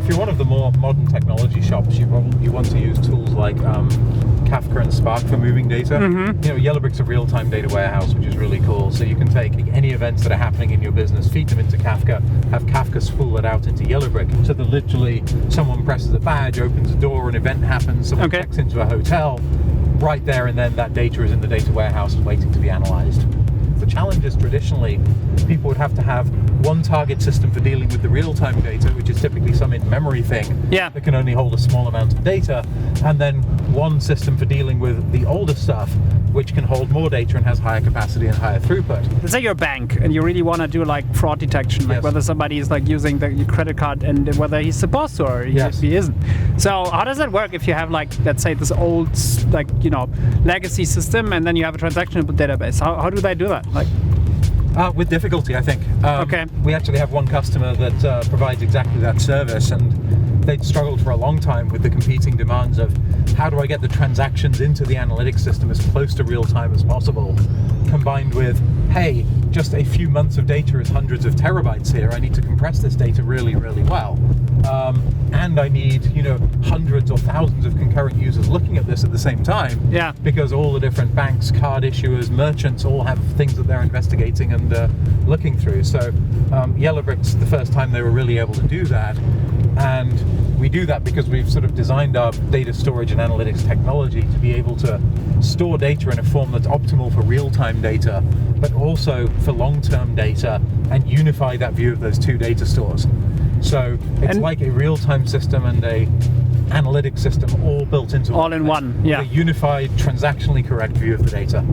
if you're one of the more modern technology shops, you want to use tools like Kafka and Spark for moving data. Yellowbrick's a real-time data warehouse, which is really cool. So you can take any events that are happening in your business, feed them into Kafka, have Kafka spool it out into Yellowbrick. So that literally someone presses a badge, opens a door, an event happens, someone checks into a hotel, right there and then that data is in the data warehouse and waiting to be analyzed. The challenge is traditionally people would have to have one target system for dealing with the real-time data, which is typically some in-memory thing that can only hold a small amount of data, and then one system for dealing with the older stuff, which can hold more data and has higher capacity and higher throughput. Let's say you're a bank and you really want to do like fraud detection, like whether somebody is like using your credit card and whether he's supposed to or he isn't. So how does that work if you have like, let's say this old legacy system and then you have a transactional database? How do they do that? With difficulty, I think. We actually have one customer that provides exactly that service, and they'd struggled for a long time with the competing demands of how do I get the transactions into the analytics system as close to real time as possible, combined with, hey, just a few months of data is hundreds of terabytes here. I need to compress this data really, really well. And I need, hundreds or thousands of concurrent users looking at this at the same time. Because all the different banks, card issuers, merchants all have things that they're investigating and looking through. So Yellowbrick's the first time they were really able to do that. And we do that because we've sort of designed our data storage and analytics technology to be able to store data in a form that's optimal for real-time data, but also for long-term data, and unify that view of those two data stores. So it's like a real-time system and a analytics system all built into all in one, a unified, transactionally correct view of the data.